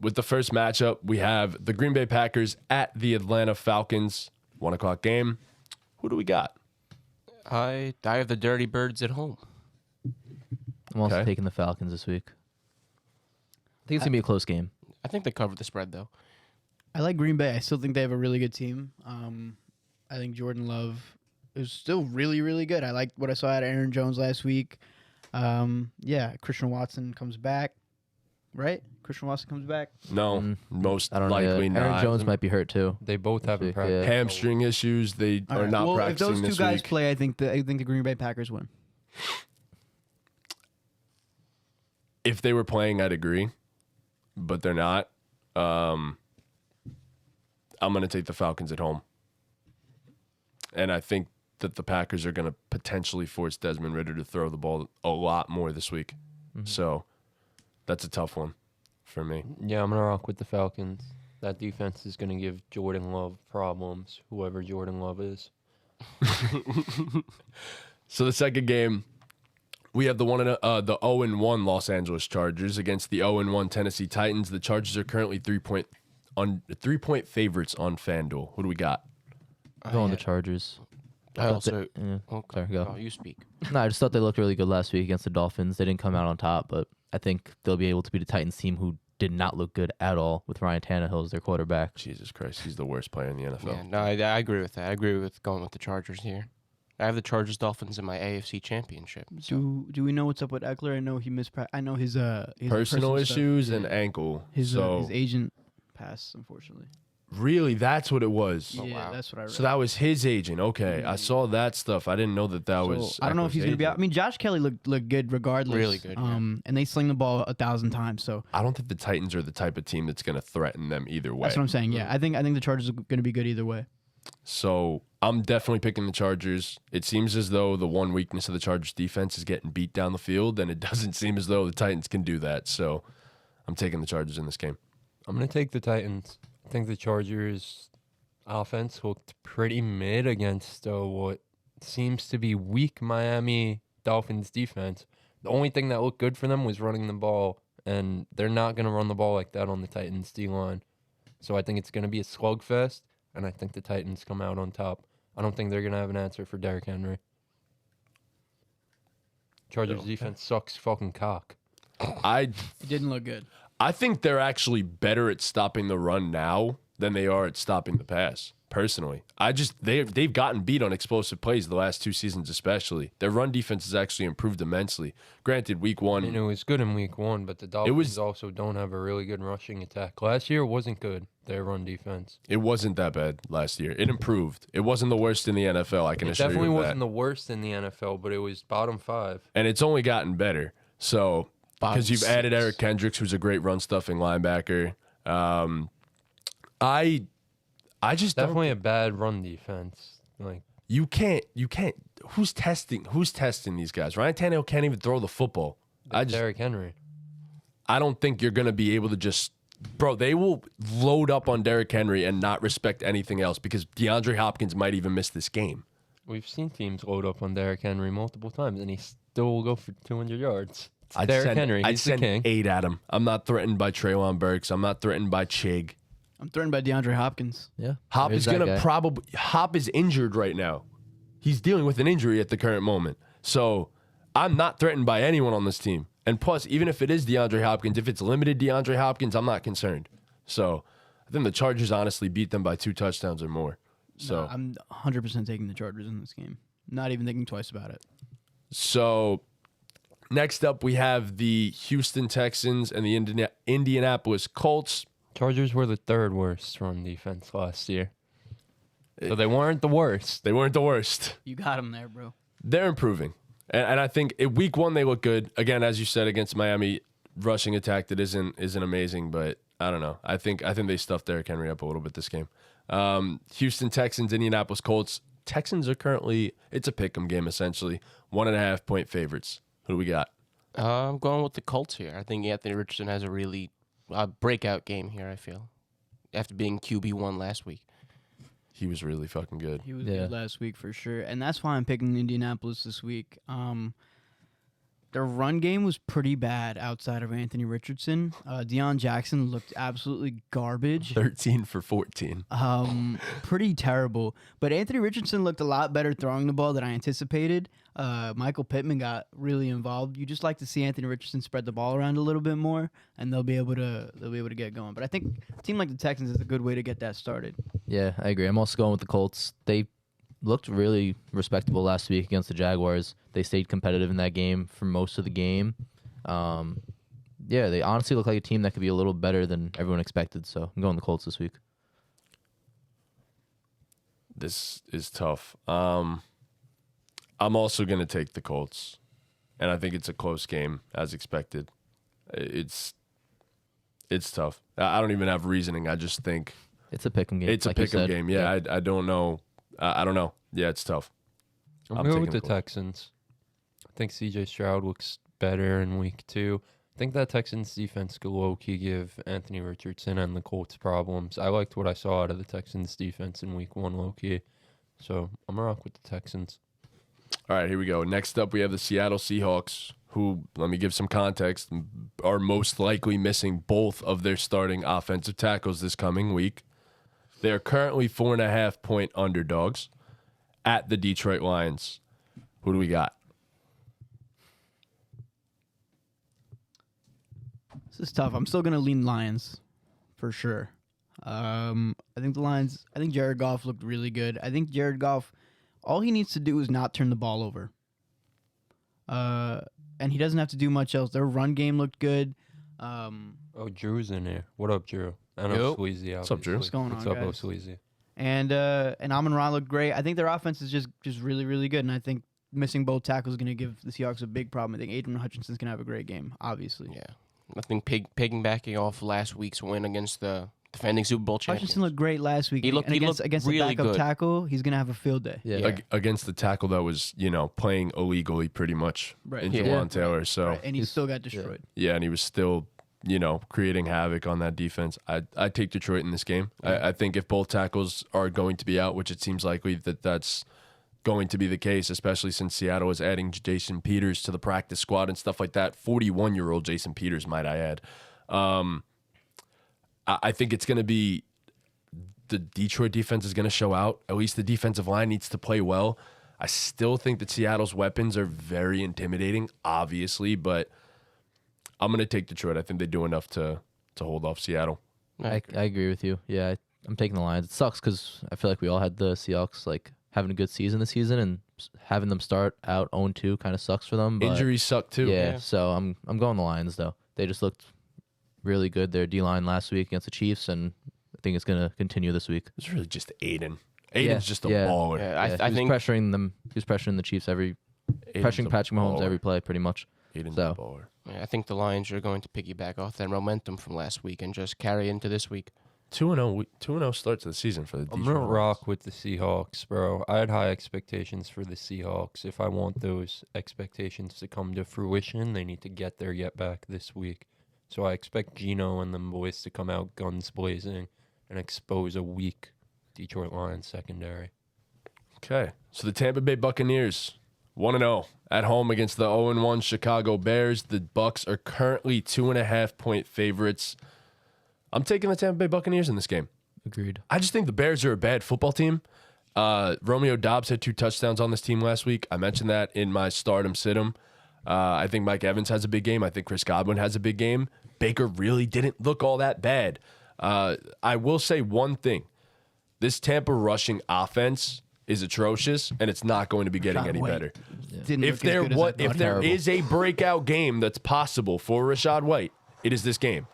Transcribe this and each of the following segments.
with the first matchup, we have the Green Bay Packers at the Atlanta Falcons. 1 o'clock game. Who do we got? I have the Dirty Birds at home. I'm also Okay. taking the Falcons this week. I think it's going to be a close game. I think they covered the spread, though. I like Green Bay. I still think they have a really good team. I think Jordan Love is still really, really good. I like what I saw out of Aaron Jones last week. Christian Watson comes back, right? Christian Watson comes back. No, most I don't know. likely Aaron not. Jones might be hurt too. They both haven't week, practiced. yeah. Hamstring issues. They All are right. not Well, if practicing those two this guys week. play, I think the Green Bay Packers win. If they were playing, I'd agree, but they're not. I'm going to take the Falcons at home, and I think that the Packers are going to potentially force Desmond Ridder to throw the ball a lot more this week. So that's a tough one for me. Yeah, I'm going to rock with the Falcons. That defense is going to give Jordan Love problems, whoever Jordan Love is. So the second game, we have the 0-1 Los Angeles Chargers against the 0-1 Tennessee Titans. The Chargers are currently 3-point favorites on FanDuel. Who do we got? Going the Chargers. I also. Yeah. Oh, Sorry, go. No, you speak. No, I just thought they looked really good last week against the Dolphins. They didn't come out on top, but I think they'll be able to beat the Titans team who did not look good at all with Ryan Tannehill as their quarterback. Jesus Christ, he's the worst player in the NFL. Yeah, no, I agree with that. I agree with going with the Chargers here. I have the Chargers Dolphins in my AFC Championship. So. Do we know what's up with Eckler? I know he missed. I know his Personal stuff. issues and ankle. His so agent passed, unfortunately. really, that's what it was. Yeah, wow. that's what I read. So that was his agent. Okay, I saw that stuff. I didn't know that was. I don't know if Eckler's he's going to be out. I agent. mean, Josh Kelly looked good regardless. Really good, yeah. And they sling the ball 1,000 times. So I don't think the Titans are the type of team that's going to threaten them either way. that's what I'm saying. Yeah, I think the Chargers are going to be good either way. So I'm definitely picking the Chargers. It seems as though the one weakness of the Chargers defense is getting beat down the field, and it doesn't seem as though the Titans can do that. So I'm taking the Chargers in this game. I'm going to take the Titans. I think the Chargers' offense looked pretty mid against what seems to be weak Miami Dolphins defense. The only thing that looked good for them was running the ball, and they're not going to run the ball like that on the Titans' D-line. So I think it's going to be a slugfest, and I think the Titans come out on top. I don't think they're going to have an answer for Derrick Henry. Chargers defense sucks fucking cock. It didn't look good. I think they're actually better at stopping the run now than they are at stopping the pass. Personally, they've gotten beat on explosive plays the last 2 seasons, especially. Their run defense has actually improved immensely. Granted, week one, I mean, it was good in week one, but the Dolphins also don't have a really good rushing attack. Last year wasn't good, their run defense. it wasn't that bad last year. It improved. It wasn't the worst in the NFL. I can It assure you definitely of wasn't that. the worst in the NFL, but it was bottom 5. And it's only gotten better. So because you've added Eric Kendricks, who's a great run stuffing linebacker. I just Definitely don't, a bad run defense. Like you can't. Who's testing these guys? Ryan Tannehill can't even throw the football. Derrick Henry. I don't think you're going to be able to just, bro, they will load up on Derrick Henry and not respect anything else because DeAndre Hopkins might even miss this game. We've seen teams load up on Derrick Henry multiple times, and he still will go for 200 yards. It's I'd Derrick send, Henry. I'd He's the send king. 8 at him. I'm not threatened by Treylon Burks. I'm not threatened by Chig. I'm threatened by DeAndre Hopkins. Yeah. Hop there's is that going to guy. probably, Hop is injured right now. He's dealing with an injury at the current moment. So I'm not threatened by anyone on this team. And plus, even if it is DeAndre Hopkins, if it's limited DeAndre Hopkins, I'm not concerned. So I think the Chargers honestly beat them by 2 touchdowns or more. So I'm 100% taking the Chargers in this game. Not even thinking twice about it. So next up, we have the Houston Texans and the Indianapolis Colts. Chargers were the 3rd worst run defense last year. So they weren't the worst. They weren't the worst. You got them there, bro. They're improving. And I think in week 1, they look good. Again, as you said, against Miami, rushing attack that isn't amazing, but I don't know. I think they stuffed Derrick Henry up a little bit this game. Houston Texans, Indianapolis Colts. Texans are currently, it's a pick'em game essentially. 1.5 point favorites. Who do we got? I'm going with the Colts here. I think Anthony Richardson has a really breakout game here, I feel, after being QB1 last week. He was really fucking good. He was Yeah. good last week for sure. And that's why I'm picking Indianapolis this week. their run game was pretty bad outside of Anthony Richardson. Deion Jackson looked absolutely garbage. 13 for 14. Pretty terrible. But Anthony Richardson looked a lot better throwing the ball than I anticipated. Michael Pittman got really involved. You just like to see Anthony Richardson spread the ball around a little bit more, and they'll be able to get going. But I think a team like the Texans is a good way to get that started. Yeah, I agree. I'm also going with the Colts. They looked really respectable last week against the Jaguars. They stayed competitive in that game for most of the game. Yeah, they honestly look like a team that could be a little better than everyone expected. So I'm going the Colts this week. This is tough. I'm also going to take the Colts, and I think it's a close game as expected. It's tough. I don't even have reasoning. I just think It's a pick'em game. it's a pick'em game. Yeah, I don't know. I don't know. Yeah, it's tough. I'm I'm going taking with the the Colts. Texans. I think C.J. Stroud looks better in week 2. I think that Texans defense could low-key give Anthony Richardson and the Colts problems. I liked what I saw out of the Texans defense in week 1 low-key. So I'm going to rock with the Texans. All right, here we go. Next up, we have the Seattle Seahawks, who, let me give some context, are most likely missing both of their starting offensive tackles this coming week. They are currently 4.5-point underdogs at the Detroit Lions. Who do we got? This is tough. I'm still gonna lean Lions, for sure. I think the Lions. I think Jared Goff looked really good. I think Jared Goff, all he needs to do is not turn the ball over. And he doesn't have to do much else. Their run game looked good. Oh, Drew's in here. What up, Drew? And Yo. I'm Sleazy. What's up, Drew? obviously. What's going What's on, up, guys? Sleazy? And Amon-Ra looked great. I think their offense is just really, really good. And I think missing both tackles is going to give the Seahawks a big problem. I think Aiden Hutchinson's going to have a great game, obviously. Yeah. I think piggybacking off last week's win against the defending Super Bowl champions. Hutchinson looked great last week. He looked- and he against looked the really backup good. tackle, he's going to have a field day. Yeah. Yeah. Against the tackle that was, playing illegally pretty much Right. in Yeah. Jawan Taylor. So, Right, and he He's- still got destroyed. yeah, and he was still, creating havoc on that defense. I take Detroit in this game. I think if both tackles are going to be out, which it seems likely that's going to be the case, especially since Seattle is adding Jason Peters to the practice squad and stuff like that. 41-year-old Jason Peters, might I add. I think it's going to be the Detroit defense is going to show out. At least the defensive line needs to play well. I still think that Seattle's weapons are very intimidating, obviously, but I'm going to take Detroit. I think they do enough to hold off Seattle. I agree with you. Yeah, I'm taking the Lions. It sucks because I feel like we all had the Seahawks having a good season this season, and having them start out 0-2 kind of sucks for them. But Injuries suck too. Yeah, Yeah. so I'm going the Lions though. They just looked really good. Their D-line last week against the Chiefs, and I think it's gonna continue this week. It's really just Aiden. Yeah, Aiden's just a yeah. baller. Yeah, Yeah, I he was think pressuring them. He was pressuring the Chiefs Aiden's pressuring a Patrick Mahomes baller. every play, pretty much. Aiden's so. a baller. I think the Lions are going to piggyback off that momentum from last week and just carry into this week. 2-0 start to the season for the I'm Detroit going to Lions. rock with the Seahawks, bro. I had high expectations for the Seahawks. If I want those expectations to come to fruition, they need to get their get back this week. So I expect Gino and them boys to come out guns blazing and expose a weak Detroit Lions secondary. Okay, so the Tampa Bay Buccaneers 1-0 at home against the 0-1 Chicago Bears. The Bucs are currently 2.5-point favorites. I'm taking the Tampa Bay Buccaneers in this game. Agreed. I just think the Bears are a bad football team. Romeo Doubs had 2 touchdowns on this team last week. I mentioned that in my stardom sit-em. I think Mike Evans has a big game. I think Chris Godwin has a big game. Baker really didn't look all that bad. I will say one thing. This Tampa rushing offense is atrocious, and it's not going to be getting Rashad any White better. Didn't If look as good as I thought. there Terrible. is a breakout game that's possible for Rashad White, it is this game.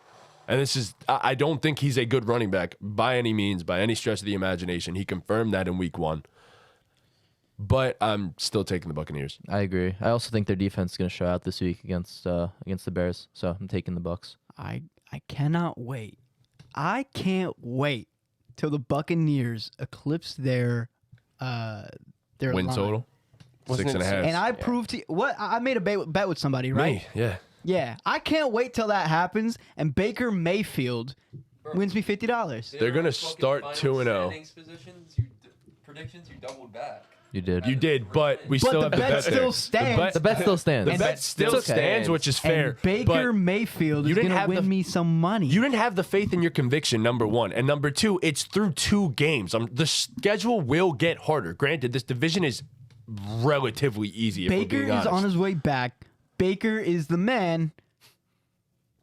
And this is, I don't think he's a good running back by any means, by any stretch of the imagination. He confirmed that in week 1. But I'm still taking the Buccaneers. I agree. I also think their defense is going to show out this week against the Bears. So I'm taking the Bucs. I cannot wait. I can't wait till the Buccaneers eclipse their Win line. total? Wasn't 6.5. And I proved to what I made a bet with somebody, right? Me, yeah. Yeah, I can't wait till that happens and Baker Mayfield wins me $50. They're gonna start 2-0. Predictions, you doubled back. You did. You did, but we still the have the bet bet still there. stands. The bet still stands. The And bet still it's okay. stands, which is fair. And Baker but Mayfield you is didn't going to have win the- me some money. you didn't have the faith in your conviction, number one. And number two, it's through 2 games. The schedule will get harder. Granted, this division is relatively easy, if we're Baker being is honest. on his way back. Baker is the man.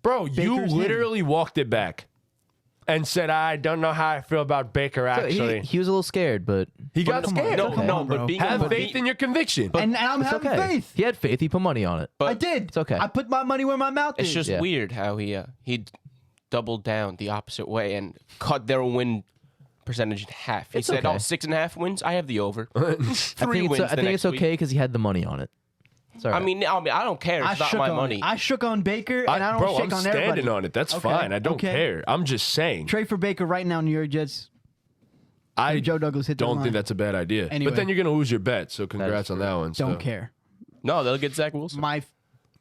Bro, you Baker's him. literally walked it back and said, I don't know how I feel about Baker, So actually. he was a little scared, but He got come on, scared. no, come on, bro. but being Have but faith be- in your conviction. And I'm it's having okay. faith. He had faith. He put money on it. But I did. It's okay. I put my money where my mouth It's is. just Yeah. weird how he doubled down the opposite way and cut their win percentage in half. He It's said, okay. 6.5 wins. I have the over. I 3 think wins. it's next week. okay because he had the money on it. It's all right. I mean, I don't care. It's not my money. I shook on Baker, and I don't Bro, shake I'm on standing everybody. on it. That's Okay, fine. I don't okay. care. I'm just saying. Trade for Baker right now, New York Jets. I Joe Douglas hit the don't line. think that's a bad idea. Anyway. But then you're going to lose your bet, so congrats on true. that one. Don't so. care. No, they'll get Zach Wilson.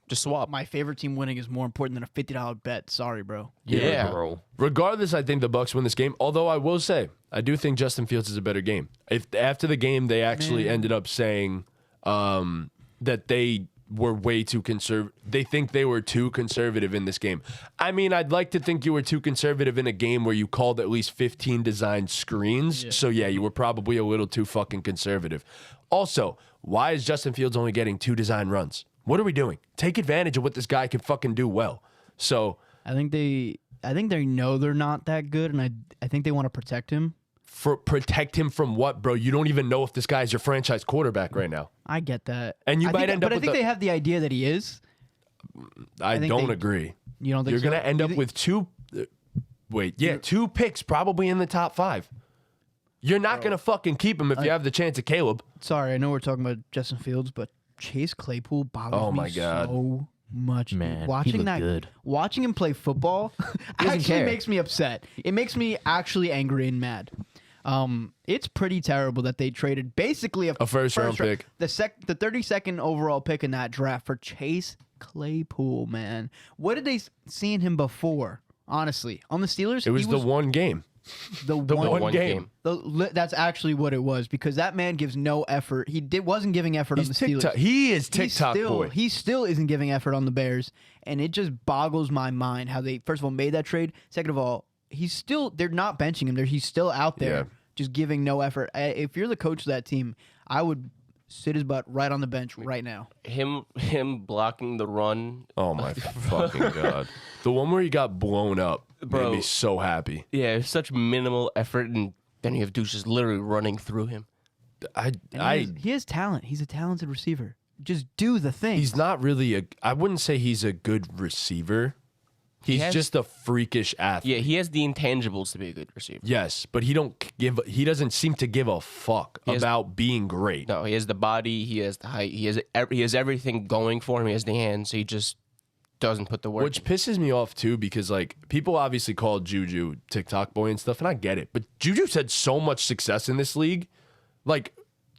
Just swap. My favorite team winning is more important than a $50 bet. Sorry, bro. Yeah. bro. Regardless, I think the Bucks win this game. Although I will say, I do think Justin Fields is a better game. If after the game they actually ended up saying that they were way too conservative. They think they were too conservative in this game. I mean, I'd like to think you were too conservative in a game where you called at least 15 designed screens. So yeah, you were probably a little too fucking conservative. Also, why is Justin Fields only getting 2 design runs? What are we doing? Take advantage of what this guy can fucking do well. So I think they know they're not that good, and I think they want to protect him. protect him from what, bro? You don't even know if this guy's your franchise quarterback right now. I get that. And you I might think, end up but I with think the- they have the idea that he is. I think don't they- agree. You don't think You're so? going to end You up think- with 2 2 picks probably in the top 5. You're not going to fucking keep him if you have the chance of Caleb. Sorry, I know we're talking about Justin Fields, but Chase Claypool bothers Oh my me God. so much. dude. Man, he watching looked that, good. watching him play football doesn't actually care. makes me upset. It makes me actually angry and mad. It's pretty terrible that they traded basically a first-round pick. the 32nd overall pick in that draft for Chase Claypool. Man, what did they see in him before? Honestly, on the Steelers, It was he the one game. the The one one game. That's actually what it was, because that man gives no effort. Wasn't giving effort on He's the Steelers. TikTok. He is TikTok boy. He still isn't giving effort on the Bears, and it just boggles my mind how they first of all made that trade. Second of all, they're not benching him. He's still out there, Yeah. just giving no effort. If you're the coach of that team, I would sit his butt right on the bench right now. Him blocking the run. Oh my fucking God. The one where he got blown up Bro. made me so happy. Yeah, it's such minimal effort, and then you have Deuce just literally running through him. He has talent. He's a talented receiver. Just do the thing. He's not really I wouldn't say he's a good receiver. He's has- just a freakish athlete. Yeah, he has the intangibles to be a good receiver. Yes, but he doesn't seem to give a fuck has- about being great. No, he has the body, he has the height, he has everything going for him. He has the hands. He just doesn't put the work. Which pisses me off too, because like people obviously call Juju TikTok boy and stuff, and I get it. But Juju's had so much success in this league. Like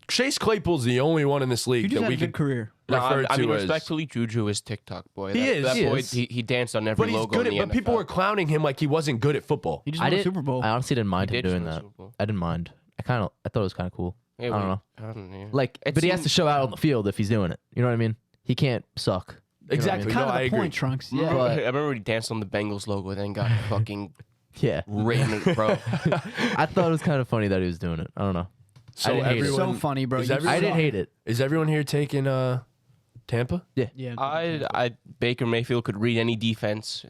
Chase Claypool's the only one in this league He just that had we a good could career. No, refer I mean, to as. respectfully, Juju is TikTok boy. He is. That He boy, is. he danced on every But he's logo good in at. the But people NFL. were clowning him like he wasn't good at football. He just I won a didn't. Super Bowl. I honestly didn't mind He him did doing win the that. Super Bowl. I didn't mind. I thought it was kind of cool. Yeah, I don't know. I don't know. Like, It but he has to seemed- show out on the field if he's doing it. You know what I mean? He can't suck. You know what I Exactly. mean? kind No, of I the agree. point, Trunks. I Yeah. remember, But- I remember he danced on the Bengals logo and then got fucking Yeah. written, bro. I thought it was kind of funny that he was doing it. I don't know. So didn't hate it. everyone, So funny, bro. Is You everyone- I didn't suck. hate it. Is everyone here taking Tampa? Yeah. Baker Mayfield could read any defense.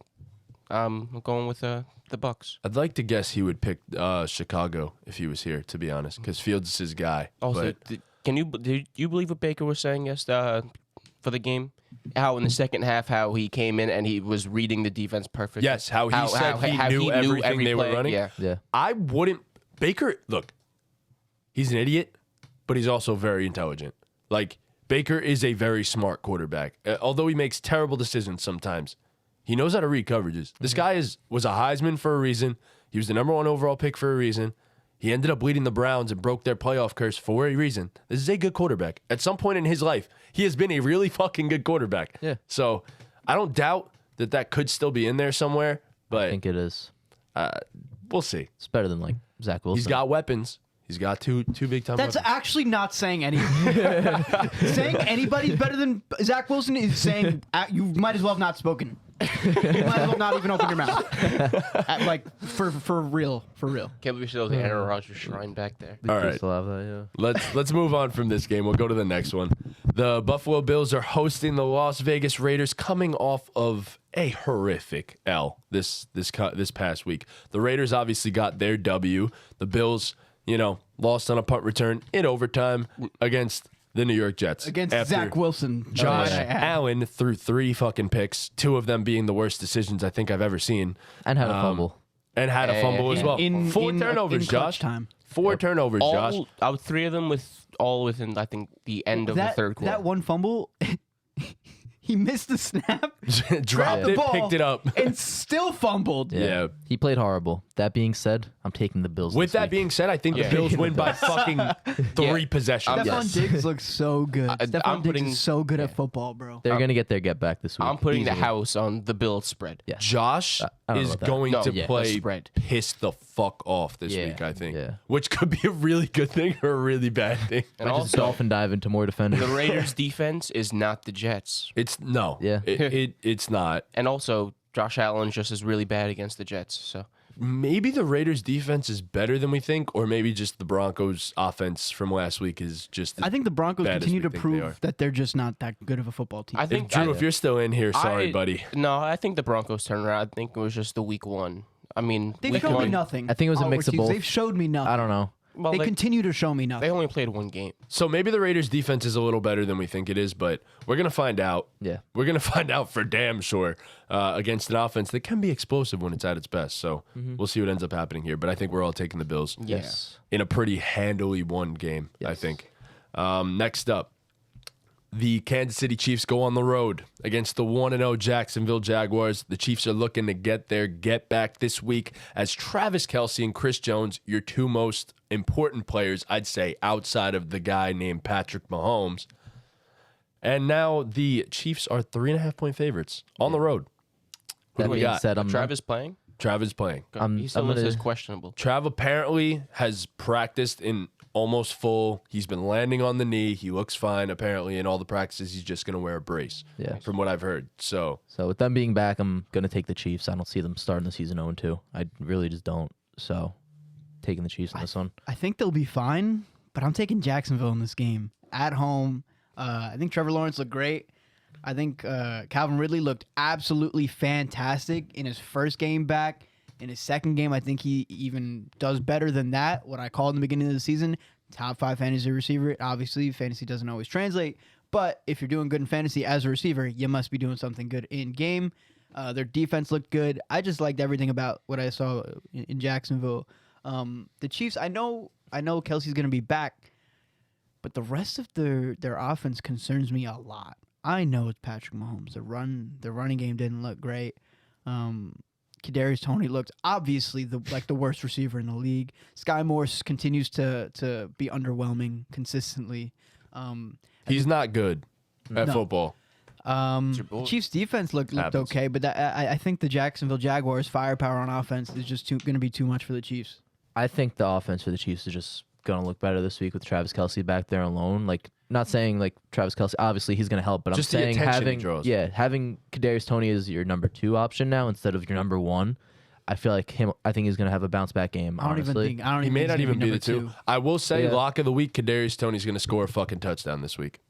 I'm going with the Bucks. I'd like to guess he would pick Chicago if he was here, to be honest, because Fields is his guy. Also, but did you believe what Baker was saying for the game? How in the second half, how he came in and he was reading the defense perfectly. yes, how he said he knew everything every they were play. running. Yeah. Yeah. I wouldn't. Baker, look, he's an idiot, but he's also very intelligent. Like, Baker is a very smart quarterback. Although he makes terrible decisions sometimes, he knows how to read coverages. This guy was a Heisman for a reason. He was the #1 overall pick for a reason. He ended up leading the Browns and broke their playoff curse for a reason. This is a good quarterback. At some point in his life, he has been a really fucking good quarterback. Yeah. So I don't doubt that could still be in there somewhere, I but think it is. we'll see. It's better than like Zach Wilson. He's got weapons. He's got two big time. That's actually not saying anything. Saying anybody's better than Zach Wilson is saying you might as well have not spoken. You might as well not even open your mouth. For real. Can't believe there was an Aaron Rodgers shrine back there. The All Chiefs right. still have that, yeah. Let's move on from this game. We'll go to the next one. The Buffalo Bills are hosting the Las Vegas Raiders, coming off of a horrific L this past week. The Raiders obviously got their W. The Bills, lost on a punt return in overtime against the New York Jets. Against After Zach Wilson. Josh might I add. Allen threw 3 fucking picks, 2 of them being the worst decisions I think I've ever seen. And had a fumble. And had a fumble as well. 4 turnovers, in Josh. clutch time. 4 turnovers, Josh. All 3 of them within I think the end of the third quarter. That one fumble, he missed the snap, Dropped grabbed the it, ball, picked it up. and still fumbled. Yeah. He played horrible. That being said, I'm taking the Bills. With this that week. being said, I think the Bills win by fucking 3 possessions. Stephon Diggs looks so good. Stephon I'm Diggs putting- is so good at football, bro. They're going to get their get back this week. I'm putting the easily. house on the Bills spread. Yeah. Josh I don't know is about that. going No, to yeah, play the spread. pissed the fuck off this Yeah, week, I think. yeah. Which could be a really good thing or a really bad thing. And I just also, dolphin dive into more defenders. the Raiders' defense is not the Jets. It's no. Yeah. It's not. And also, Josh Allen's just as really bad against the Jets. So Maybe the Raiders defense is better than we think, or maybe just the Broncos offense from last week is just I think the Broncos bad as continue we to think they are. prove that they're just not that good of a football team. I think Drew, if you're still in here, sorry, I- buddy. No, I think the Broncos turned around. I think it was just the week 1. I mean, They've week shown me 1, nothing. I think it was a All mix of rookies. both. They've showed me nothing. I don't know. Well, they continue to show me they nothing. only played 1 game. So maybe the Raiders defense is a little better than we think it is, but we're going to find out. Yeah. We're going to find out for damn sure against an offense that can be explosive when it's at its best. So we'll see what ends up happening here. But I think we're all taking the Bills Yes. in a pretty handily won game, I Yes. think. Next up, the Kansas City Chiefs go on the road against the 1-0 Jacksonville Jaguars. The Chiefs are looking to get their get back this week as Travis Kelce and Chris Jones, your 2 most important players, I'd say, outside of the guy named Patrick Mahomes. And now the Chiefs are 3.5-point favorites on the road. Who That do we being got? said, I'm Travis playing? Travis playing. He still I'm says gonna- questionable. Trav apparently has practiced in almost full. He's been landing on the knee. He looks fine. Apparently, in all the practices, he's just going to wear a brace. Yeah. From what I've heard. So So with them being back, I'm gonna take the Chiefs. I don't see them starting the season 0-2. I really just don't. So taking the Chiefs in this one. I think they'll be fine, but I'm taking Jacksonville in this game at home. I think Trevor Lawrence looked great. I think Calvin Ridley looked absolutely fantastic in his first game back. In his second game, I think he even does better than that. What I called in the beginning of the season, top 5 fantasy receiver. Obviously, fantasy doesn't always translate, but if you're doing good in fantasy as a receiver, you must be doing something good in game. Their defense looked good. I just liked everything about what I saw in Jacksonville. The Chiefs, I know Kelsey's going to be back, but the rest of their offense concerns me a lot. I know it's Patrick Mahomes. The running game didn't look great. Kadarius Toney looked obviously the worst receiver in the league. Sky Morse continues to be underwhelming consistently. he's not good at No. football. your boy. Chiefs defense looked Happens. okay, but I think the Jacksonville Jaguars firepower on offense is just going to be too much for the Chiefs. I think the offense for the Chiefs is just gonna look better this week with Travis Kelce back there alone. Like, not saying like Travis Kelce, obviously he's gonna help, but Just I'm the saying attention he draws. having Kadarius Toney as your number 2 option now instead of your number 1. I feel like I think he's gonna have a bounce back game. I don't honestly. even think He may he's not gonna even be the number 2. I will say, Yeah. lock of the week, Kadarius Toney's going to score a fucking touchdown this week.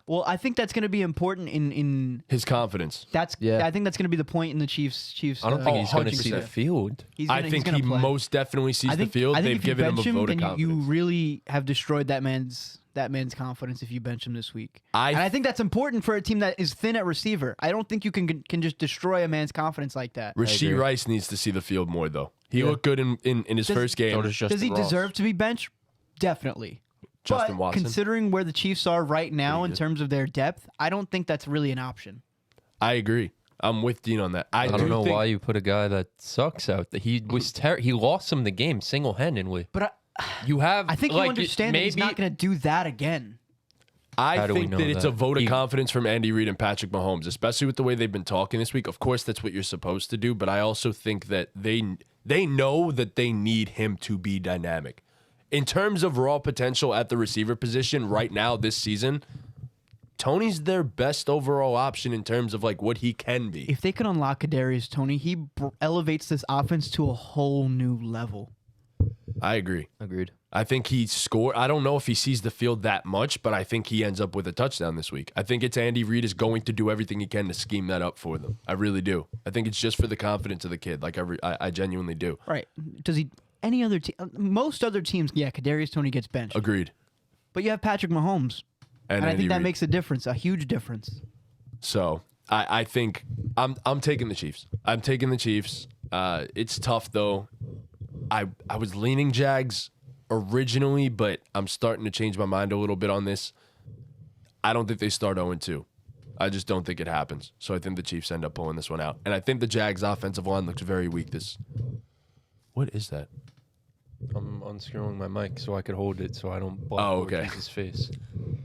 Well, I think that's going to be important in His confidence. that's. Yeah. I think that's going to be the point in the Chiefs. I don't think he's going to coaching see the staff. field. I think he most definitely sees I think, the field. I think They've if you given him a bench vote of then you confidence. really have destroyed that man's confidence if you bench him this week. I And I think that's important for a team that is thin at receiver. I don't think you can just destroy a man's confidence like that. Rasheed agree. Rice needs to see the field more, though. He Yeah. looked good in his Does- first game. So does Justin Does he Ross. deserve to be benched? Definitely. Justin but Watson. considering where the Chiefs are right now Pretty in good. terms of their depth, I don't think that's really an option. I agree. I'm with Dean on that. I do don't know think, why you put a guy that sucks out. He was he lost him the game single-handedly. But You have I think like, you understand that he's not going to do that again. I How do we think know that it's a that? vote of He- confidence from Andy Reid and Patrick Mahomes, especially with the way they've been talking this week. Of course, that's what you're supposed to do, but I also think that they know that they need him to be dynamic. in terms of raw potential at the receiver position right now this season, Tony's their best overall option in terms of like what he can be. If they could unlock Kadarius Tony, he elevates this offense to a whole new level. I agree. Agreed. I think he scored. I don't know if he sees the field that much, but I think he ends up with a touchdown this week. I think it's Andy Reid is going to do everything he can to scheme that up for them. I really do. I think it's just for the confidence of the kid. Like I genuinely do. Right? Does he? Any other team? Most other teams, yeah, Kadarius Tony gets benched. Agreed. But you have Patrick Mahomes, and I Andy think that Reid. makes a difference, a huge difference. So I think I'm taking the Chiefs. I'm taking the Chiefs. It's tough though. I was leaning Jags originally, but I'm starting to change my mind a little bit on this. I don't think they start 0-2. I just don't think it happens. So I think the Chiefs end up pulling this one out. And I think the Jags offensive line looks very weak this. What is that? I'm unscrewing my mic so I could hold it so I don't block okay. his face.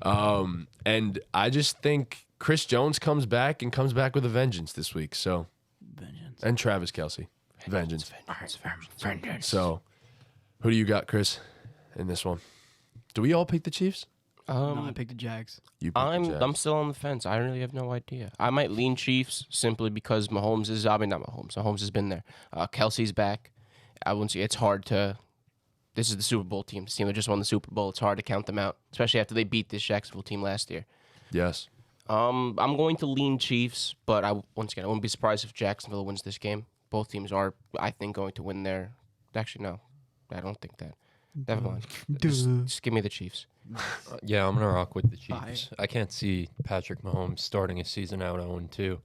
And I just think Chris Jones comes back with a vengeance this week. So Vengeance. and Travis Kelce. Vengeance. Vengeance. So who do you got, Chris, in this one? Do we all pick the Chiefs? No, I picked the Jags. You picked the Jags. I'm still on the fence. I really have no idea. I might lean Chiefs simply because Mahomes is. I mean, not Mahomes. Mahomes has been there. Kelsey's back. I wouldn't say it's hard to. This is the Super Bowl team. This team that just won the Super Bowl. It's hard to count them out, especially after they beat this Jacksonville team last year. Yes. I'm going to lean Chiefs, but once again, I wouldn't be surprised if Jacksonville wins this game. Both teams are, I think, going to win their. Actually, no, I don't think that. Never mind. Just give me the Chiefs. Yeah, I'm gonna rock with the Fire. Chiefs. I can't see Patrick Mahomes starting a season out 0-2. I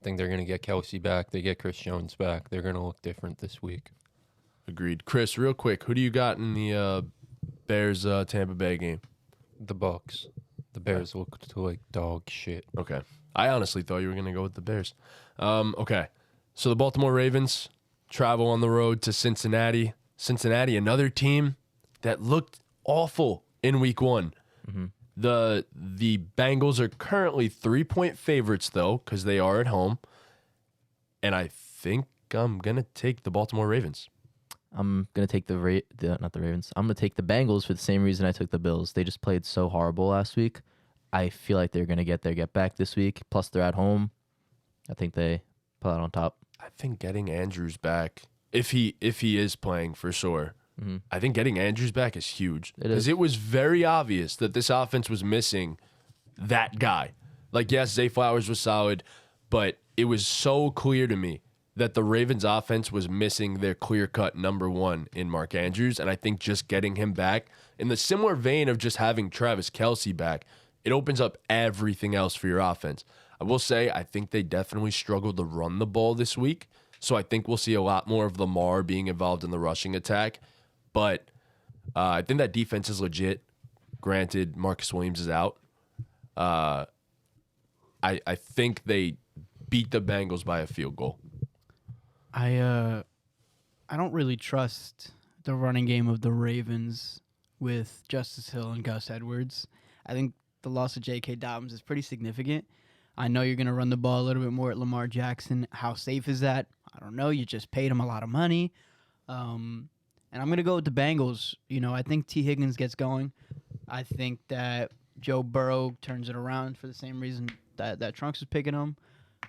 think they're gonna get Kelsey back. They get Chris Jones back. They're gonna look different this week. Agreed. Chris, real quick, who do you got in the Bears Tampa Bay game? The Bucks. The Bears look like dog shit. Okay. I honestly thought you were going to go with the Bears. Okay. So the Baltimore Ravens travel on the road to Cincinnati. Cincinnati, another team that looked awful in week one. Mm-hmm. The Bengals are currently 3-point favorites, though, because they are at home. And I think I'm going to take the Baltimore Ravens. I'm gonna take not the Ravens. I'm gonna take the Bengals for the same reason I took the Bills. They just played so horrible last week. I feel like they're gonna get back this week. Plus they're at home. I think they pull out on top. I think getting Andrews back, if he is playing for sure, I think getting Andrews back is huge. It is. Because it was very obvious that this offense was missing that guy. Like, yes, Zay Flowers was solid, but it was so clear to me that the Ravens offense was missing their clear-cut number one in Mark Andrews, and I think just getting him back, in the similar vein of just having Travis Kelce back, it opens up everything else for your offense. I will say I think they definitely struggled to run the ball this week, so I think we'll see a lot more of Lamar being involved in the rushing attack, but I think that defense is legit. Granted, Marcus Williams is out. I think they beat the Bengals by a field goal. I don't really trust the running game of the Ravens with Justice Hill and Gus Edwards. I think the loss of J.K. Dobbins is pretty significant. I know you're going to run the ball a little bit more at Lamar Jackson. How safe is that? I don't know. You just paid him a lot of money. And I'm going to go with the Bengals. You know, I think T. Higgins gets going. I think that Joe Burrow turns it around for the same reason that Trunks is picking him.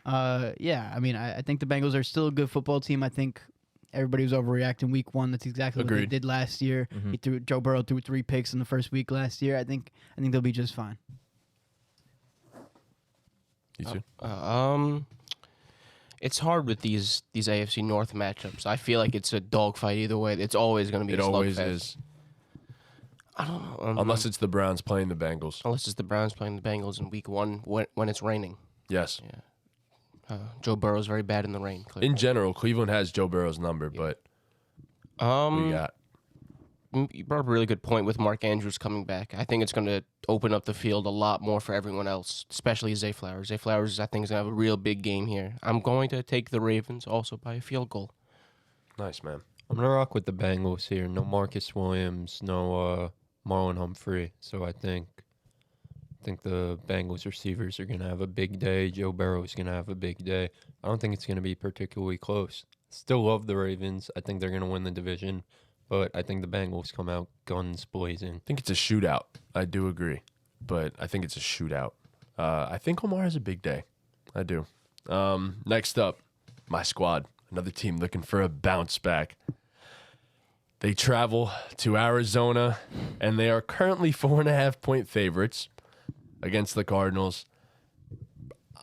Yeah, I mean, I think the Bengals are still a good football team. I think everybody was overreacting week one. That's exactly what they Agreed. did last year. Joe Burrow threw 3 picks in the first week last year. I think they'll be just fine. You too? It's hard with these AFC North matchups. I feel like it's a dogfight either way. It's always going to be. It a always slugfest. is. I don't know. Unless it's the Browns playing the Bengals. Unless it's the Browns playing the Bengals in week one when it's raining. Yes. Joe Burrow's very bad in the rain. Clearly. In general, Cleveland has Joe Burrow's number, but we got You brought up a really good point with Mark Andrews coming back. I think it's going to open up the field a lot more for everyone else, especially Zay Flowers. Zay Flowers, I think, is going to have a real big game here. I'm going to take the Ravens also by a field goal. nice, man. I'm gonna rock with the Bengals here. No Marcus Williams, no Marlon Humphrey. So I think the Bengals receivers are gonna have a big day. Joe Burrow's gonna have a big day. I don't think it's gonna be particularly close. Still love the Ravens. I think they're gonna win the division. but I think the Bengals come out guns blazing. I think it's a shootout. I do agree, but I think it's a shootout. I think Omar has a big day. I do. Next up, my squad. Another team looking for a bounce back. They travel to Arizona, and they are currently 4.5-point favorites against the Cardinals.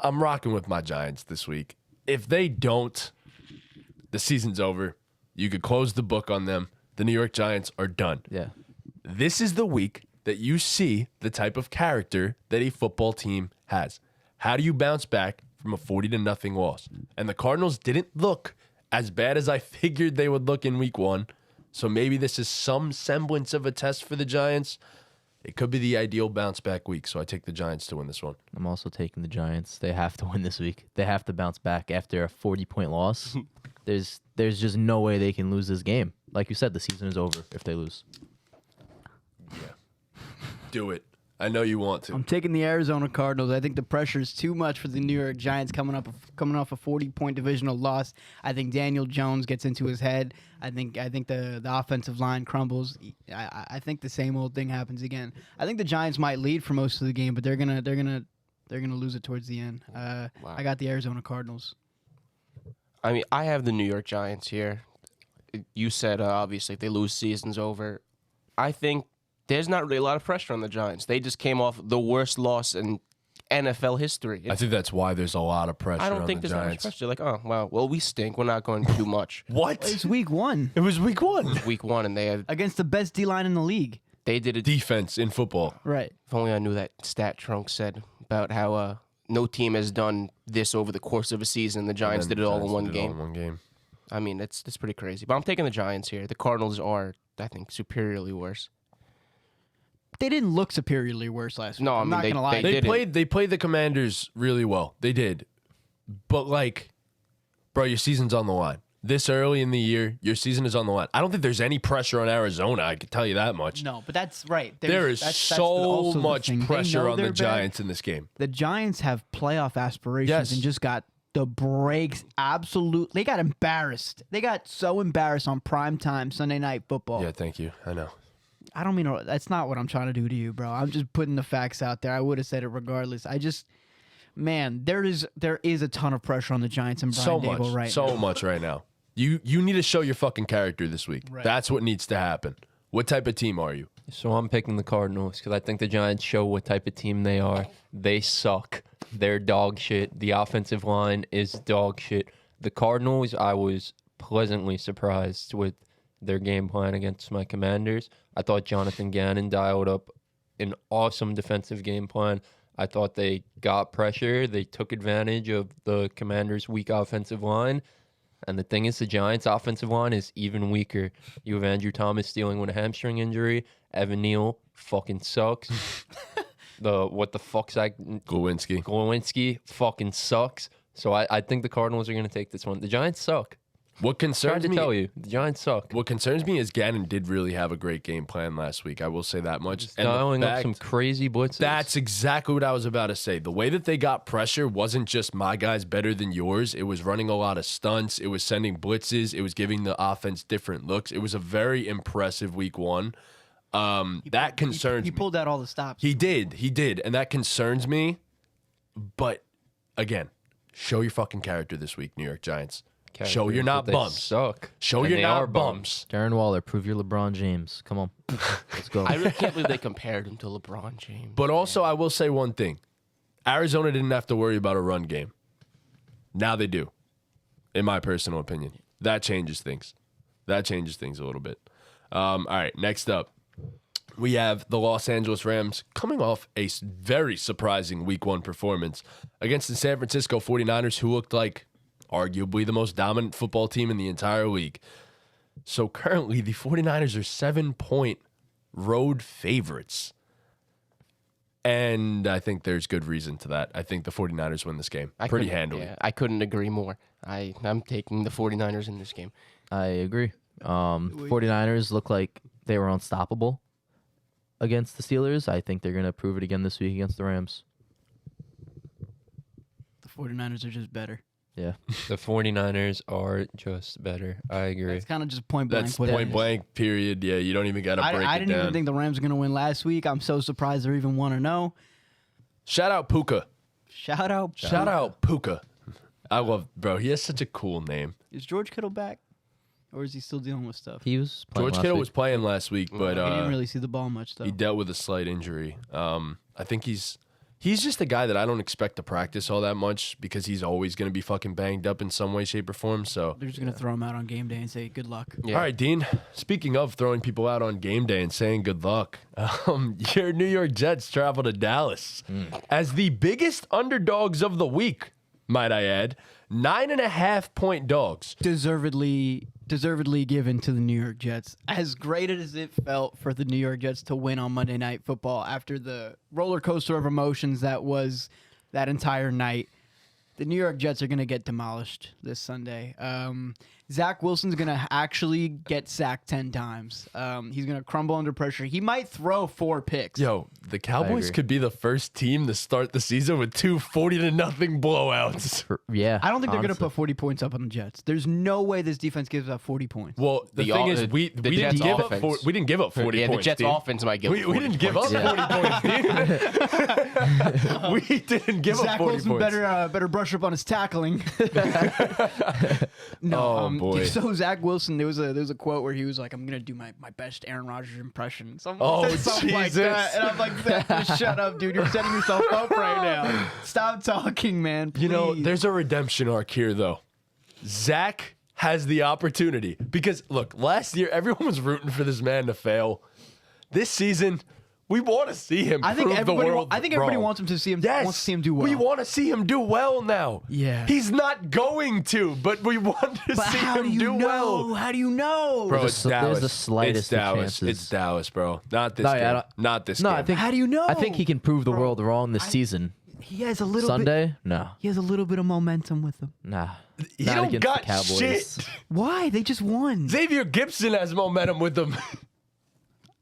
I'm rocking with my Giants this week. If they don't, the season's over. You could close the book on them. The New York Giants are done. Yeah. This is the week that you see the type of character that a football team has. How do you bounce back from a 40-0 loss? And the Cardinals didn't look as bad as I figured they would look in week 1. So maybe this is some semblance of a test for the Giants. It could be the ideal bounce back week. So I take the Giants to win this one. I'm also taking the Giants. They have to win this week. They have to bounce back after a 40-point loss. There's just no way they can lose this game. Like you said, the season is over if they lose. Do it. I know you want to. I'm taking the Arizona Cardinals. I think the pressure is too much for the New York Giants coming off a 40-point divisional loss. I think Daniel Jones gets into his head. I think the offensive line crumbles. I think the same old thing happens again. I think the Giants might lead for most of the game, but they're gonna lose it towards the end. I got the Arizona Cardinals. I mean, I have the New York Giants here. You said, obviously, if they lose, season's over. I think there's not really a lot of pressure on the Giants. They just came off the worst loss in NFL history. I think that's why there's a lot of pressure I on don't think the there's Giants. that much pressure. Like, oh, well, we stink. We're not going to do much. What? It's week 1 It was week 1. Week 1, and against the best D-line in the league. they did it. Defense in football. Right. If only I knew that stat Trunk said about how no team has done this over the course of a season. The Giants And did it all in Giants one did it all game. in one game. I mean, that's pretty crazy. But I'm taking the Giants here. The Cardinals are, I think, superiorly worse. They didn't look superiorly worse last week. No, I I'm mean, not they- gonna lie. they- They played the Commanders really well. They did. But like, bro, your season's on the line. This early in the year, your season is on the line. I don't think there's any pressure on Arizona. I can tell you that much. No, but that's right. There is that's so also the much thing. They pressure know on the they're bad. Giants in this game. The Giants have playoff aspirations Yes. and just got the breaks. They got embarrassed. They got so embarrassed on primetime Sunday night football. Yeah, thank you. I know. I don't mean that's not what I'm trying to do to you, bro. I'm just putting the facts out there. I would have said it regardless. Man, there is a ton of pressure on the Giants and Brian So Dable much. right So now. much right now. You need to show your fucking character this week. Right. That's what needs to happen. What type of team are you? So I'm picking the Cardinals because I think the Giants show what type of team they are. They suck. They're dog shit. The offensive line is dog shit. The Cardinals, I was pleasantly surprised with their game plan against my Commanders. I thought Jonathan Gannon dialed up an awesome defensive game plan. I thought they got pressure. They took advantage of the Commanders' weak offensive line. And the thing is, the Giants' offensive line is even weaker. You have Andrew Thomas dealing with a hamstring injury. Evan Neal fucking sucks. Glowinski fucking sucks. So I think the Cardinals are going to take this one. The Giants suck. What Tried concerns to me? tell you, the Giants suck. What concerns me is Gannon did really have a great game plan last week. I will say that much. And the Dialing up fact- some crazy blitzes. That's exactly what I was about to say. The way that they got pressure wasn't just my guy's better than yours. It was running a lot of stunts. It was sending blitzes. It was giving the offense different looks. It was a very impressive week 1. That concerns He me. pulled out all the stops. He did, and that concerns me. But again, show your fucking character this week, New York Giants. Show you're not They bums. Suck. Show And you're they not are bums. Darren Waller, prove you're LeBron James. Come on. Let's go. I really can't believe they compared him to LeBron James. But also, I will say one thing: Arizona didn't have to worry about a run game. Now they do, in my personal opinion. That changes things. That changes things a little bit. All right, next up, we have the Los Angeles Rams coming off a very surprising Week 1 performance against the San Francisco 49ers, who looked like arguably the most dominant football team in the entire league. So currently, the 49ers are 7-point road favorites. And I think there's good reason to that. I think the 49ers win this game pretty handily. Yeah, I couldn't agree more. I'm taking the 49ers in this game. I agree. 49ers look like they were unstoppable against the Steelers. I think they're going to prove it again this week against the Rams. The 49ers are just better. Yeah. The 49ers are just better. I agree. It's kind of just point blank. That's what it point is. blank, period. Yeah, you don't even got to break I it didn't down. even think the Rams were going to win last week. I'm so surprised they're even 1-0. Shout out Puka. Shout out. Shout out Puka. I love, bro. He has such a cool name. Is George Kittle back? Or is he still dealing with stuff? He was playing George last Kittle week. was playing last week, but he didn't really see the ball much, though. he dealt with a slight injury. I think he's just a guy that I don't expect to practice all that much because he's always going to be fucking banged up in some way, shape, or form. So, They're just going to throw him out on game day and say, good luck. Yeah. all right, Dean. Speaking of throwing people out on game day and saying good luck, your New York Jets travel to Dallas as the biggest underdogs of the week, might I add. 9.5-point dogs. Deservedly given to the New York Jets. As great as it felt for the New York Jets to win on Monday Night Football after the roller coaster of emotions that was that entire night, the New York Jets are going to get demolished this Sunday. Zach Wilson's going to actually get sacked 10 times. He's going to crumble under pressure. He might throw 4 picks. Yo, the Cowboys agree. could be the first team to start the season with 2 40-0 blowouts. Yeah. I don't think they're going to honestly. put 40 points up on the Jets. There's no way this defense gives up 40 points. Well, the thing is, we the didn't Jets give up offense. we didn't give up 40 Yeah, points. the Jets Dean. offense might give We 40 didn't give points. up 40 points. Dean. We didn't give up Zach 40 Wilson points. better brush up on his tackling. Boy. So Zach Wilson, there was a quote where he was like, "I'm gonna do my best Aaron Rodgers impression." Oh, Something like Jesus. that. And I'm like, Zach, shut up, dude. You're setting yourself up right now. Stop talking, man. You know, please. there's a redemption arc here, though. Zach has the opportunity because look, last year everyone was rooting for this man to fail. This season, we want to see him. I think prove everybody. the world I think everybody wrong. wants him to see him. Yes, Wants to see him do well. We want to see him do well now. Yeah. He's not going to, but we want to But see how him do you do know? well. How do you know? Bro, There's it's the- there's Dallas. the slightest it's Dallas. of chances. It's Dallas, bro. Not this No, yeah, I game. don't- Not this No, game. I think. How do you know? I think he can prove the world wrong this season. he has a little bit. Sunday? No. He has a little bit of momentum with him. Nah. He Not don't against got the Cowboys. shit. Why? They just won. Xavier Gibson has momentum with him.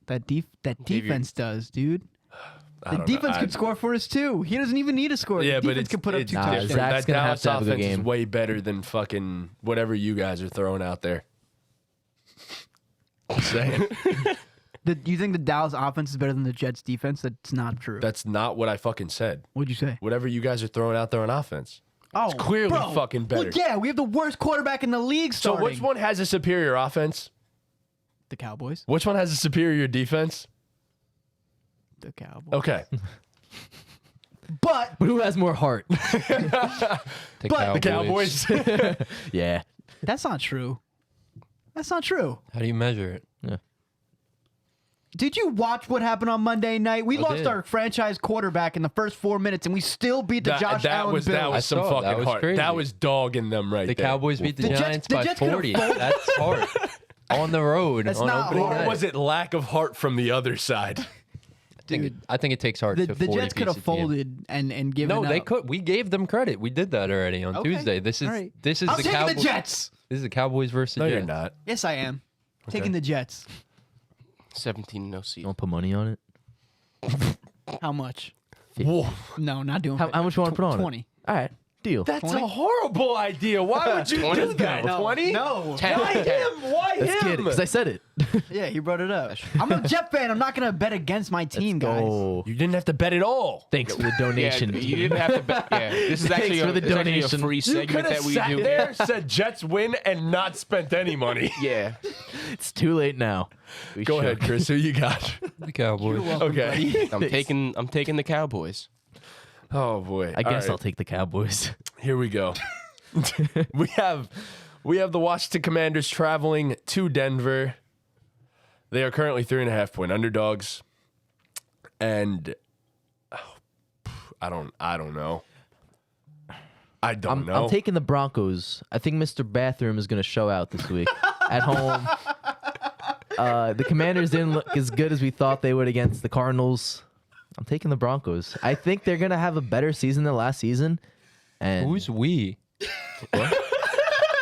That defense does, dude. I The don't know. defense could score for us too. He doesn't even need to score. Yeah, the but defense it's could put up it's 2 Nah, touchdowns. different. Zach's That gonna have Dallas to have a good offense is game. way better than fucking whatever you guys are throwing out there. Just saying. Do you think the Dallas offense is better than the Jets defense? That's not true. That's not what I fucking said. What'd you say? Whatever you guys are throwing out there on offense. Oh, clearly bro. fucking better. Well, yeah, we have the worst quarterback in the league So starting. which one has a superior offense? The Cowboys. Which one has a superior defense? The Cowboys. Okay. But But who has more heart? The The Cowboys. Yeah. that's not true. That's not true. How do you measure it? Did you watch what happened on Monday night? We lost did. our franchise quarterback in the first 4 minutes, and we still beat the Josh that Allen was Bills. that was some I saw it. fucking That was heart. crazy. That was dogging them right The there. Cowboys beat the, The Jets- Giants the by Jets could've 40. folded. That's hard. On the road. That's on not opening hard. Or night. was it lack of heart from the other side? I think it takes heart The to 40 Jets could have piece a team. folded and given No, they up. could. We gave them credit. We did that already on Okay. Tuesday. This is All right. this is I'm the taking Cowboys. the Jets. This is the Cowboys versus No, Jets. you're not. Yes, I am. Taking the Jets. 17 no seed. You want to put money on it? How much? Whoa. No, not doing How much you want to put on 20. it? All right. Deal. That's 20? a horrible idea. Why would you 20? do that? No. 20? No. 10. Why 10. him? Why Let's him? get it. Because I said it. Yeah, he brought it up. I'm a Jet fan. I'm not going to bet against my team, guys. Oh. You didn't have to bet at all. Thanks for the Yeah, donation. you didn't have to bet. Yeah, this is Thanks actually, for the this is actually a donation. free You segment could that have we sat do. there, said Jets win, and not spent any money. Yeah. It's too late now. We Go should. ahead, Chris. Who you got? The Cowboys. Okay. I'm taking the Cowboys. Oh boy. I guess All I'll right, take the Cowboys. Here we go. we have the Washington Commanders traveling to Denver. They are currently 3.5-point underdogs, and I don't know. I don't know. I'm taking the Broncos. I think Mr. Bathroom is going to show out this week at home. The Commanders didn't look as good as we thought they would against the Cardinals. I'm taking the Broncos. I think they're going to have a better season than last season. And Who's we? What?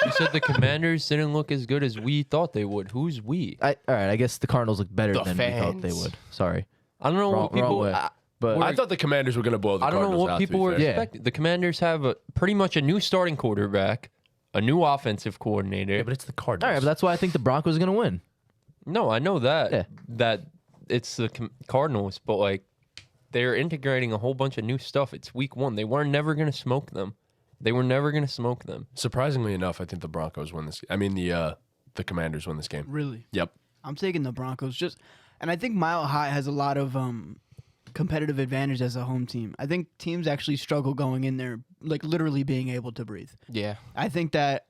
You said the Commanders didn't look as good as we thought they would. Who's we? all right, I guess the Cardinals look better The than we thought they fans. would. Sorry. I don't know Wrong- what people. wrong way. But I thought the Commanders were going to blow the I don't Cardinals know out, what to be people were fair. Yeah. expecting. The Commanders have pretty much a new starting quarterback, a new offensive coordinator. Yeah, but it's the Cardinals. all right, but that's why I think the Broncos are going to win. No, I know that. Yeah. That it's the Cardinals, but like they're integrating a whole bunch of new stuff. It's week 1. They were never going to smoke them. Surprisingly enough, I think the Broncos win this. I mean, the Commanders win this game. Really? Yep. I'm taking the Broncos. And I think Mile High has a lot of competitive advantage as a home team. I think teams actually struggle going in there, like literally being able to breathe. Yeah. I think that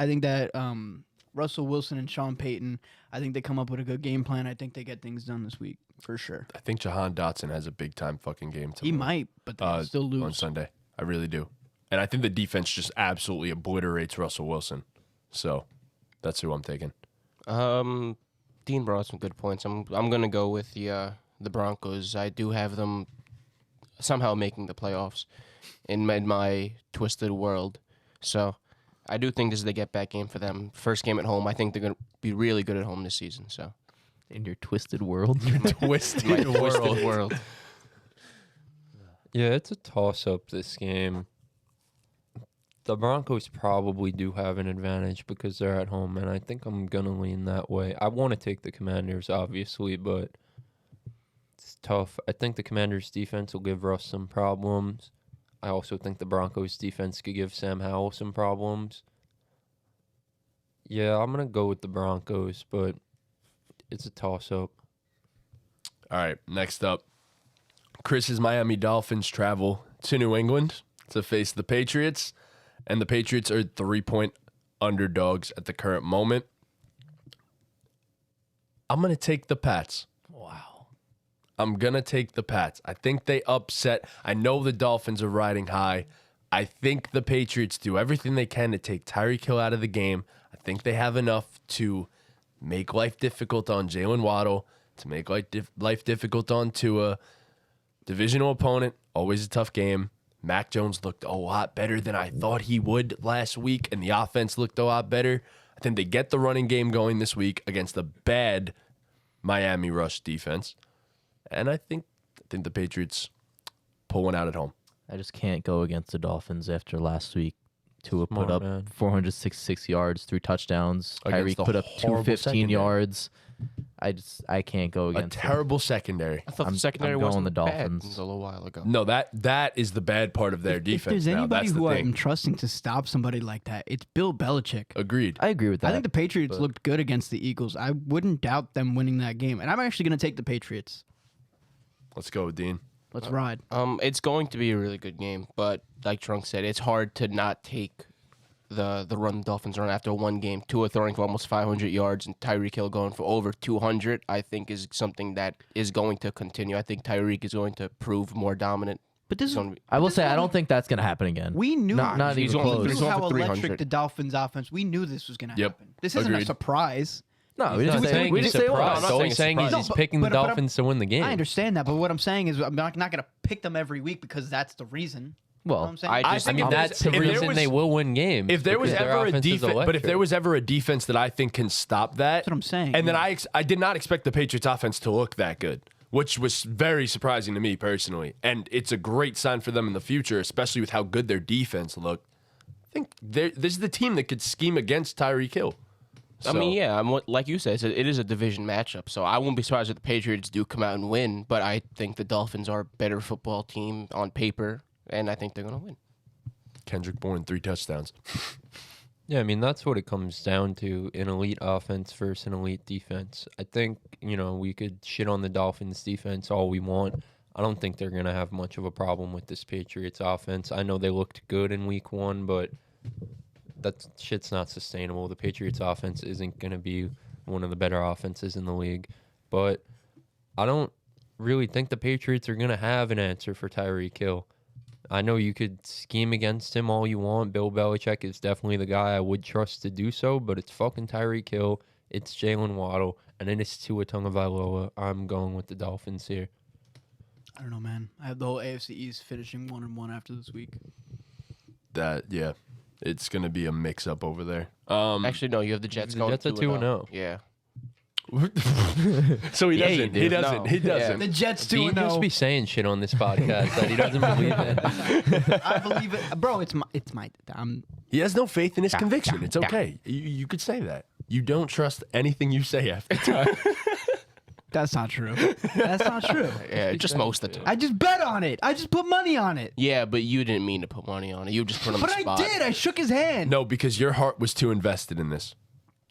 Russell Wilson and Sean Payton, I think they come up with a good game plan. I think they get things done this week for sure. I think Jahan Dotson has a big time fucking game He tomorrow. might, but they still lose on Sunday. I really do. And I think the defense just absolutely obliterates Russell Wilson. So that's who I'm taking. Dean brought up some good points. I'm gonna go with the Broncos. I do have them somehow making the playoffs in my twisted world. So I do think this is the get back game for them. First game at home. I think they're gonna be really good at home this season. So In your twisted world. Twisted my twisted world. Yeah, it's a toss-up this game. The Broncos probably do have an advantage because they're at home, and I think I'm going to lean that way. I want to take the Commanders, obviously, but it's tough. I think the Commanders' defense will give Russ some problems. I also think the Broncos' defense could give Sam Howell some problems. Yeah, I'm going to go with the Broncos, but it's a toss-up. All right, next up. Chris's Miami Dolphins travel to New England to face the Patriots. And the Patriots are 3-point underdogs at the current moment. I'm going to take the Pats. Wow. I'm going to take the Pats. I think they upset. I know the Dolphins are riding high. I think the Patriots do everything they can to take Tyreek Hill out of the game. I think they have enough to make life difficult on Jalen Waddle, to make life difficult on Tua. Divisional opponent, always a tough game. Mac Jones looked a lot better than I thought he would last week, and the offense looked a lot better. I think they get the running game going this week against the bad Miami Rush defense. And I think the Patriots pull one out at home. I just can't go against the Dolphins after last week. Tua Smart, put up man. 466 yards, 3 touchdowns. Against Tyreek the put up horrible 215 secondary. yards. I can't go A against them. terrible secondary. I thought I'm the secondary going wasn't the bad Dolphins. a little while ago. No, that is the bad part of their If defense there's now. anybody That's the who thing. I'm trusting to stop somebody like that, it's Bill Belichick. Agreed. I agree with that. I think the Patriots but- looked good against the Eagles. I wouldn't doubt them winning that game. And I'm actually going to take the Patriots. Let's go, Dean. Let's ride. It's going to be a really good game, but like Trunk said, it's hard to not take the run the Dolphins run after one game. Tua throwing for almost 500 yards and Tyreek Hill going for over 200, I think is something that is going to continue. I think Tyreek is going to prove more dominant. But this is I will say I don't think that's going to happen again. we knew Not he's even only- close. he's knew on how for 300. electric the Dolphins offense. We knew this was going to Yep. happen. This isn't a Agreed. surprise. No, we He's didn't not say saying we he's didn't say it surprised. was. I'm All not he's saying saying it's is he's surprised. picking the But I'm- Dolphins to win the game. I understand that, but what I'm saying is I'm not going to pick them every week because that's the reason. You know what Well, I'm saying? I I just- think I mean, if there's- that's the if there reason was- they will win games. If there was because their ever a offense is defense, but if electric. there was ever a defense that I think can stop that, That's what I'm saying. And then yeah. I did not expect the Patriots offense to look that good, which was very surprising to me personally. And it's a great sign for them in the future, especially with how good their defense looked. I think this is the team that could scheme against Tyreek Hill. I mean, yeah, like you said, it is a division matchup, so I wouldn't be surprised if the Patriots do come out and win, but I think the Dolphins are a better football team on paper, and I think they're going to win. Kendrick Bourne 3 touchdowns. Yeah, I mean, that's what it comes down to, an elite offense versus an elite defense. I think, we could shit on the Dolphins defense all we want. I don't think they're going to have much of a problem with this Patriots offense. I know they looked good in week 1, but that shit's not sustainable. The Patriots offense isn't going to be one of the better offenses in the league. But I don't really think the Patriots are going to have an answer for Tyreek Hill. I know you could scheme against him all you want. Bill Belichick is definitely the guy I would trust to do so, but it's fucking Tyreek Hill, it's Jalen Waddle, and it is Tua Tagovailoa. I'm going with the Dolphins here. I don't know, man. I have the whole AFC East finishing 1-1 after this week. Yeah, it's going to be a mix-up over there. Actually, no, you have the Jets The going Jets are 2-0. 2-0. Yeah. So he Yeah, you doesn't. do. He doesn't. No. He Yeah. doesn't. The Jets 2 Dean just be saying shit on this podcast that he doesn't believe in. I believe it, bro. It's my. He has no faith in his Yeah, conviction. yeah, It's yeah. okay. You could say that. You don't trust anything you say after time. That's not true. That's not true. Yeah, just most of the time. I just bet on it. I just put money on it. Yeah, but you didn't mean to put money on it. You just put on But the I spot. did. I shook his hand. No, because your heart was too invested in this.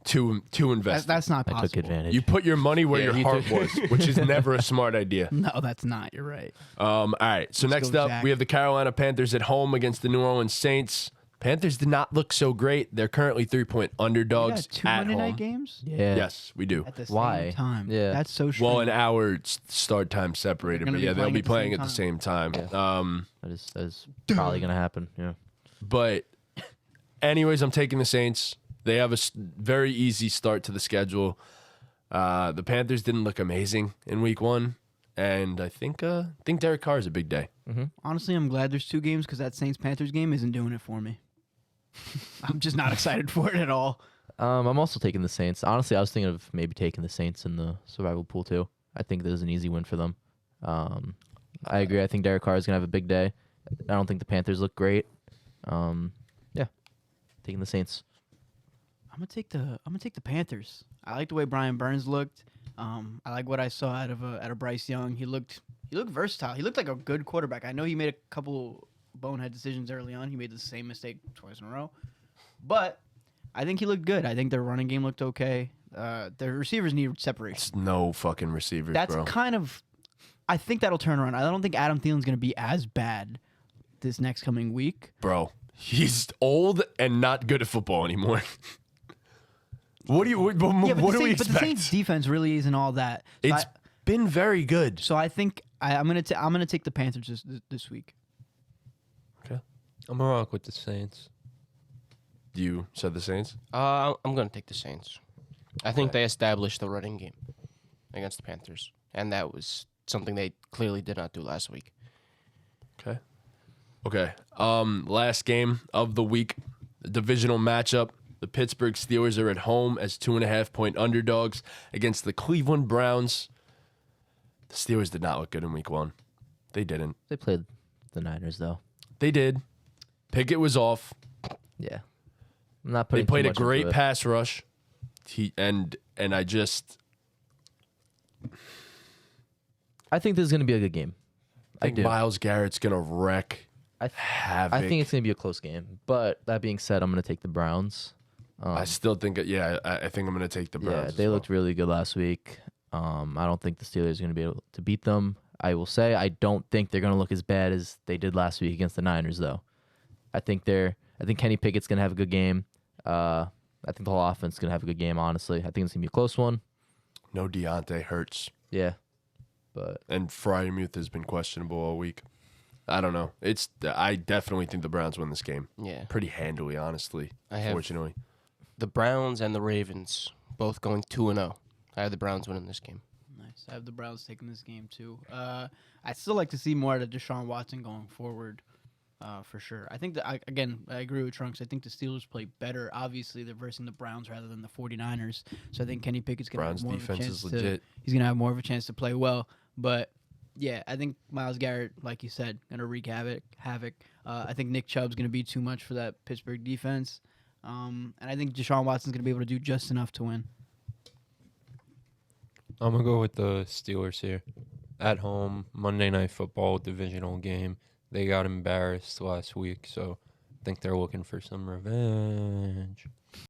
Too invested. That's not I possible. took advantage. You put your money where Yeah, your he heart took- was, which is never a smart idea. No, that's not. You're right. All right. So Let's next go, up, Jack. we have the Carolina Panthers at home against the New Orleans Saints. Panthers did not look so great. They're currently 3-point We underdogs got two at Monday home. night games yeah. Yes, we do. at the Why? same time. Yeah. That's so strange. Well, an hour start time separated, They're but gonna yeah, be they'll be playing playing at the same time. That is probably gonna happen. Yeah. But anyways, I'm taking the Saints. They have a very easy start to the schedule. The Panthers didn't look amazing in week 1, and I think Derek Carr is a big day. Honestly, I'm glad there's 2 games because that Saints Panthers game isn't doing it for me. I'm just not excited for it at all. I'm also taking the Saints. Honestly, I was thinking of maybe taking the Saints in the survival pool too. I think this is an easy win for them. I agree. I think Derek Carr is gonna have a big day. I don't think the Panthers look great. Yeah, taking the Saints. I'm gonna take the Panthers. I like the way Brian Burns looked. I like what I saw out of Bryce Young. He looked versatile. He looked like a good quarterback. I know he made a couple bonehead decisions early on. He made the same mistake twice in a row, but I think he looked good. I think their running game looked okay. Their receivers need separation. It's no fucking receivers, That's bro. kind of. I think that'll turn around. I don't think Adam Thielen's gonna be as bad this next coming week. Bro, he's old and not good at football anymore. What do you Yeah, but what do we But the Saints expect? defense really isn't all that. So It's been very good. So I think I'm gonna take the Panthers this week. Okay. I'm gonna rock with the Saints. You said the Saints? I'm going to take the Saints. I think they established the running game against the Panthers, and that was something they clearly did not do last week. Okay. Okay. Last game of the week, the divisional matchup. The Pittsburgh Steelers are at home as 2.5-point underdogs against the Cleveland Browns. The Steelers did not look good in week 1. They didn't. They played the Niners though. They did. Pickett was off. Yeah. I'm not They putting. played too a much into great it. pass rush. And I just I think this is gonna be a good game. I think do. Myles Garrett's gonna wreck I havoc. I think it's gonna be a close game. But that being said, I'm gonna take the Browns. I still think I think I'm gonna take the Browns. Yeah, as they well. looked really good last week. I don't think the Steelers are going to be able to beat them. I will say I don't think they're going to look as bad as they did last week against the Niners, though. I think Kenny Pickett's going to have a good game. I think the whole offense is going to have a good game. Honestly, I think it's going to be a close one. No Deontay Hurts. Yeah, but And Fryermuth has been questionable all week. I don't know. I definitely think the Browns win this game. Yeah. Pretty handily, honestly. I have- Fortunately. The Browns and the Ravens both going 2-0. I have the Browns winning this game. Nice. I have the Browns taking this game too. I'd still like to see more out of Deshaun Watson going forward, for sure. I think that I agree with Trunks. I think the Steelers play better. Obviously, they're versing the Browns rather than the 49ers. So I think Kenny Pickett's gonna Browns have more of a defense chance is legit. he's gonna have more of a chance to play well. But yeah, I think Myles Garrett, like you said, gonna wreak havoc. I think Nick Chubb's gonna be too much for that Pittsburgh defense. And I think Deshaun Watson's gonna be able to do just enough to win. I'm gonna go with the Steelers here. At home, Monday Night Football divisional game. They got embarrassed last week, so I think they're looking for some revenge.